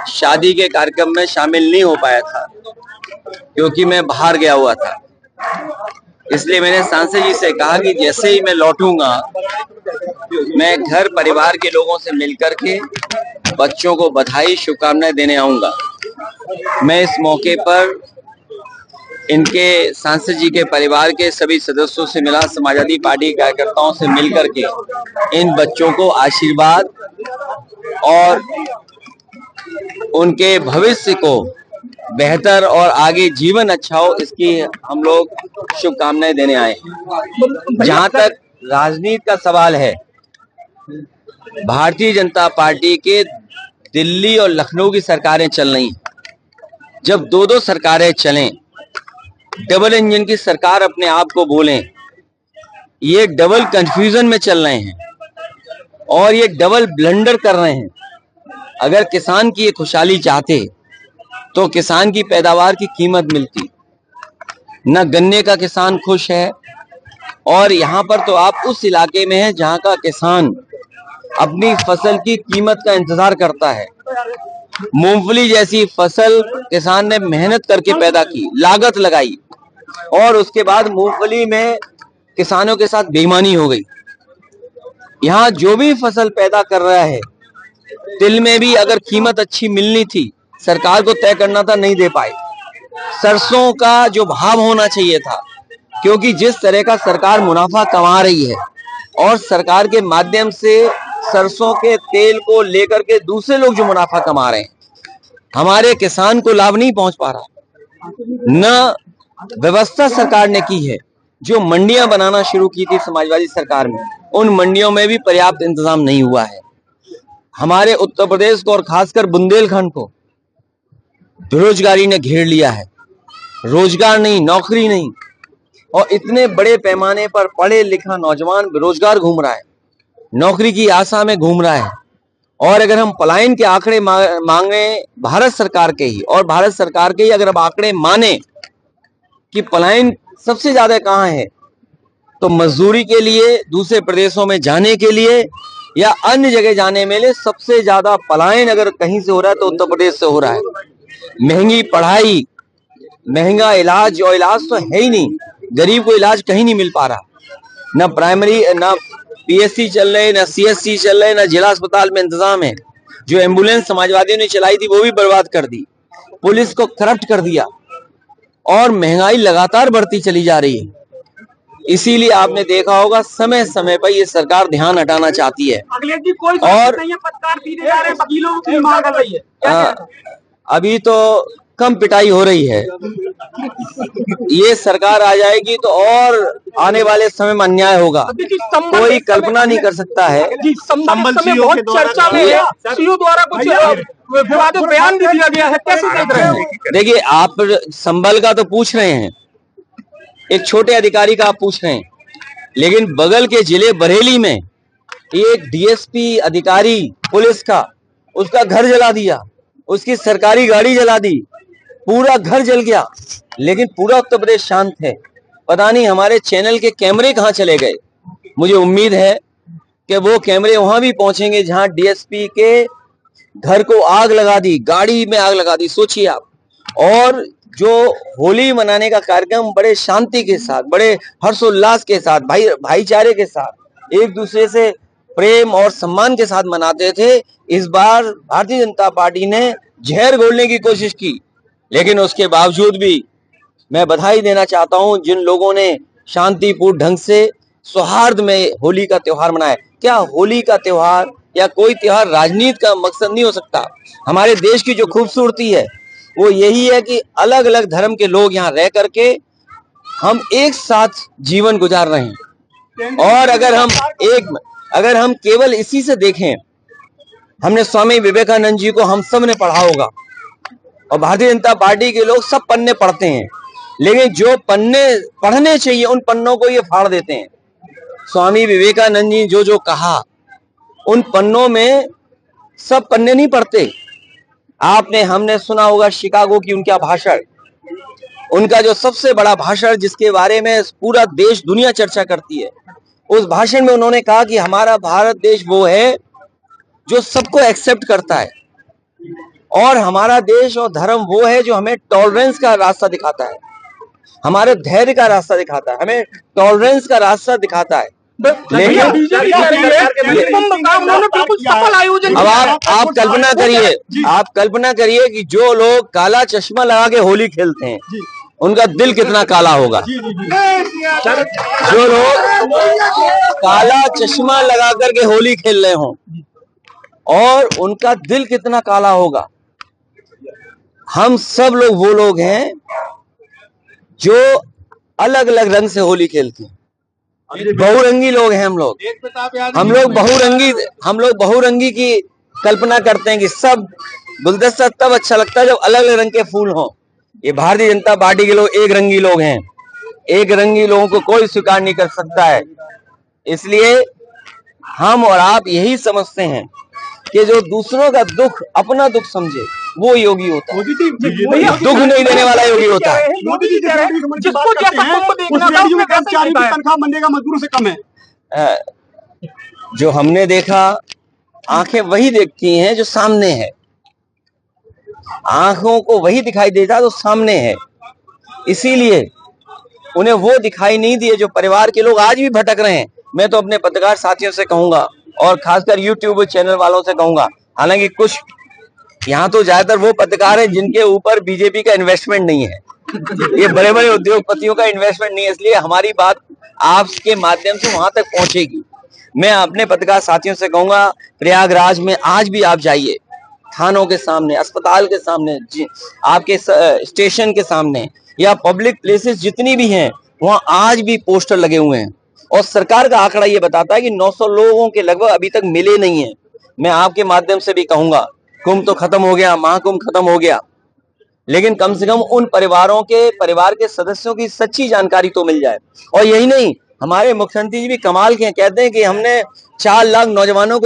शादी के कार्यक्रम में शामिल नहीं हो पाया था क्योंकि मैं बाहर गया हुआ था। इसलिए मैंने सांसद जी से कहा कि जैसे ही मैं लौटूंगा मैं घर परिवार के लोगों से मिलकर के बच्चों को बधाई शुभकामनाएं देने आऊंगा। मैं इस मौके पर इनके सांसद जी के परिवार के सभी सदस्यों से मिला, समाजवादी पार्टी कार्यकर्ताओं से मिलकर के इन बच्चों को आशीर्वाद और उनके भविष्य को बेहतर और आगे जीवन अच्छा हो इसकी हम लोग शुभकामनाएं देने आए। जहां तक राजनीति का सवाल है, भारतीय जनता पार्टी के दिल्ली और लखनऊ की सरकारें चल रही। जब दो दो सरकारें चलें, डबल इंजन की सरकार अपने आप को बोलें, ये डबल कंफ्यूजन में चल रहे हैं और ये डबल ब्लंडर कर रहे हैं। अगर किसान की ये खुशहाली चाहते तो किसान की पैदावार की कीमत मिलती। न गन्ने का किसान खुश है और यहाँ पर तो आप उस इलाके में हैं जहाँ का किसान अपनी फसल की कीमत का इंतजार करता है। मूंगफली जैसी फसल किसान ने मेहनत करके पैदा की, लागत लगाई और उसके बाद मूंगफली में किसानों के साथ बेईमानी हो गई। यहाँ जो भी फसल पैदा कर रहा है, तिल में भी अगर कीमत अच्छी मिलनी थी, सरकार को तय करना था, नहीं दे पाए। सरसों का जो भाव होना चाहिए था, क्योंकि जिस तरह का सरकार मुनाफा कमा रही है और सरकार के माध्यम से सरसों के तेल को लेकर के दूसरे लोग जो मुनाफा कमा रहे हैं, हमारे किसान को लाभ नहीं पहुंच पा रहा। न व्यवस्था सरकार ने की है। जो मंडियां बनाना शुरू की थी समाजवादी सरकार में, उन मंडियों में भी पर्याप्त इंतजाम नहीं हुआ है। हमारे उत्तर प्रदेश को और खासकर बुंदेलखंड को बेरोजगारी ने घेर लिया है। रोजगार नहीं, नौकरी नहीं, और इतने बड़े पैमाने पर पढ़े लिखा नौजवान बेरोजगार घूम रहा है, नौकरी की आशा में घूम रहा है। और अगर हम पलायन के आंकड़े मांगे भारत सरकार के ही, और भारत सरकार के ही अगर हम आंकड़े माने कि पलायन सबसे ज्यादा कहाँ है, तो मजदूरी के लिए दूसरे प्रदेशों में जाने के लिए या अन्य जगह जाने में लिए सबसे ज्यादा पलायन अगर कहीं से हो रहा है तो उत्तर प्रदेश से हो रहा है। महंगी पढ़ाई, महंगा इलाज, और इलाज तो है ही नहीं, गरीब को इलाज कहीं नहीं मिल पा रहा। न प्राइमरी, न पीएससी चल रहे, न सीएससी चल रहे, न जिला अस्पताल में इंतजाम है। जो एम्बुलेंस समाजवादियों ने चलाई थी वो भी बर्बाद कर दी, पुलिस को करप्ट कर दिया और महंगाई लगातार बढ़ती चली जा रही है। इसीलिए आपने देखा होगा समय समय पर ये सरकार ध्यान हटाना चाहती है। और अभी तो कम पिटाई हो रही है, ये सरकार आ जाएगी तो और आने वाले समय में अन्याय होगा, कोई कल्पना नहीं कर सकता है। बयान भी दिया गया है, कैसे देख रहे हैं? देखिए, आप संबल का तो पूछ रहे हैं, एक छोटे अधिकारी का आप पूछ रहे हैं, लेकिन बगल के जिले बरेली में एक डीएसपी अधिकारी पुलिस का, उसका घर जला दिया, उसकी सरकारी गाड़ी जला दी, पूरा घर जल गया। लेकिन पूरा उत्तर प्रदेश शांत है। पता नहीं हमारे चैनल के कैमरे कहां चले गए। मुझे उम्मीद है कि वो कैमरे वहां भी पहुंचेंगे जहां डीएसपी के घर को आग लगा दी, गाड़ी में आग लगा दी, सोचिए आप। और जो होली मनाने का कार्यक्रम बड़े शांति के साथ, बड़े हर्षोल्लास के साथ, भाईचारे के साथ, एक दूसरे से प्रेम और सम्मान के साथ मनाते थे, इस बार भारतीय जनता पार्टी ने जहर घोलने की कोशिश की। लेकिन उसके बावजूद भी मैं बधाई देना चाहता हूं जिन लोगों ने शांतिपूर्ण ढंग से सौहार्द में होली का त्योहार मनाया। क्या होली का त्योहार या कोई त्योहार राजनीति का मकसद नहीं हो सकता? हमारे देश की जो खूबसूरती है वो यही है कि अलग अलग धर्म के लोग यहाँ रह करके हम एक साथ जीवन गुजार रहे हैं। और अगर हम केवल इसी से देखें, हमने स्वामी विवेकानंद जी को हम सब ने पढ़ा होगा और भारतीय जनता पार्टी के लोग सब पन्ने पढ़ते हैं, लेकिन जो पन्ने पढ़ने चाहिए उन पन्नों को ये फाड़ देते हैं। स्वामी विवेकानंद जी जो जो कहा, उन पन्नों में सब पन्ने नहीं पढ़ते। हमने सुना होगा शिकागो की उनका भाषण, उनका जो सबसे बड़ा भाषण जिसके बारे में पूरा देश दुनिया चर्चा करती है, उस भाषण में उन्होंने कहा कि हमारा भारत देश वो है जो सबको एक्सेप्ट करता है और हमारा देश और धर्म वो है जो हमें टॉलरेंस का रास्ता दिखाता है, हमारे धैर्य का रास्ता दिखाता है, हमें टॉलरेंस का रास्ता दिखाता है। लेकिन अब आप कल्पना करिए कि जो लोग काला चश्मा लगा के होली खेलते हैं उनका दिल कितना काला होगा। जो लोग काला चश्मा लगा करके होली खेल रहे हों और उनका दिल कितना काला होगा। हम सब लोग वो लोग हैं जो अलग अलग रंग से होली खेलते हैं, बहुरंगी लोग हैं हम लोग बहुरंगी की कल्पना करते हैं कि सब गुलदस्ता तब अच्छा लगता है जब अलग अलग रंग के फूल हों। ये भारतीय जनता पार्टी के लोग एक रंगी लोग हैं, एक रंगी लोगों को कोई स्वीकार नहीं कर सकता है। इसलिए हम और आप यही समझते हैं कि जो दूसरों का दुख अपना दुख समझे वो योगी होता है, दुख नहीं देने वाला योगी होता है। मोदी जी जिसको कर्मचारी की तनख्वाह मनरेगा मजदूरों से कम है। जो हमने देखा, आंखें वही देखती हैं जो सामने है, आंखों को वही दिखाई देता जो सामने है। इसीलिए उन्हें वो दिखाई नहीं दिए जो परिवार के लोग आज भी भटक रहे हैं। मैं तो अपने पत्रकार साथियों से कहूंगा और खासकर यूट्यूब चैनल वालों से कहूंगा, हालांकि कुछ यहाँ तो ज्यादातर वो पत्रकार हैं जिनके ऊपर बीजेपी का इन्वेस्टमेंट नहीं है, ये बड़े बड़े उद्योगपतियों का इन्वेस्टमेंट नहीं है, इसलिए हमारी बात आपके माध्यम से वहां तक पहुंचेगी। मैं अपने पत्रकार साथियों से कहूंगा, प्रयागराज में आज भी आप जाइए, थानों के सामने, अस्पताल के सामने, आपके स्टेशन के सामने या पब्लिक प्लेसेस जितनी भी हैं वहां आज भी पोस्टर लगे हुए हैं। और सरकार का आंकड़ा ये बताता है कि 900 लोगों के लगभग अभी तक मिले नहीं है। मैं आपके माध्यम से भी कहूंगा, कुंभ तो खत्म हो गया, महाकुंभ खत्म हो गया, लेकिन कम से कम उन परिवार के सदस्यों की सच्ची जानकारी तो मिल जाए। और यही नहीं, हमारे मुख्यमंत्री जी भी कमाल के कहते हैं कि हमने 4 लाख नौजवानों को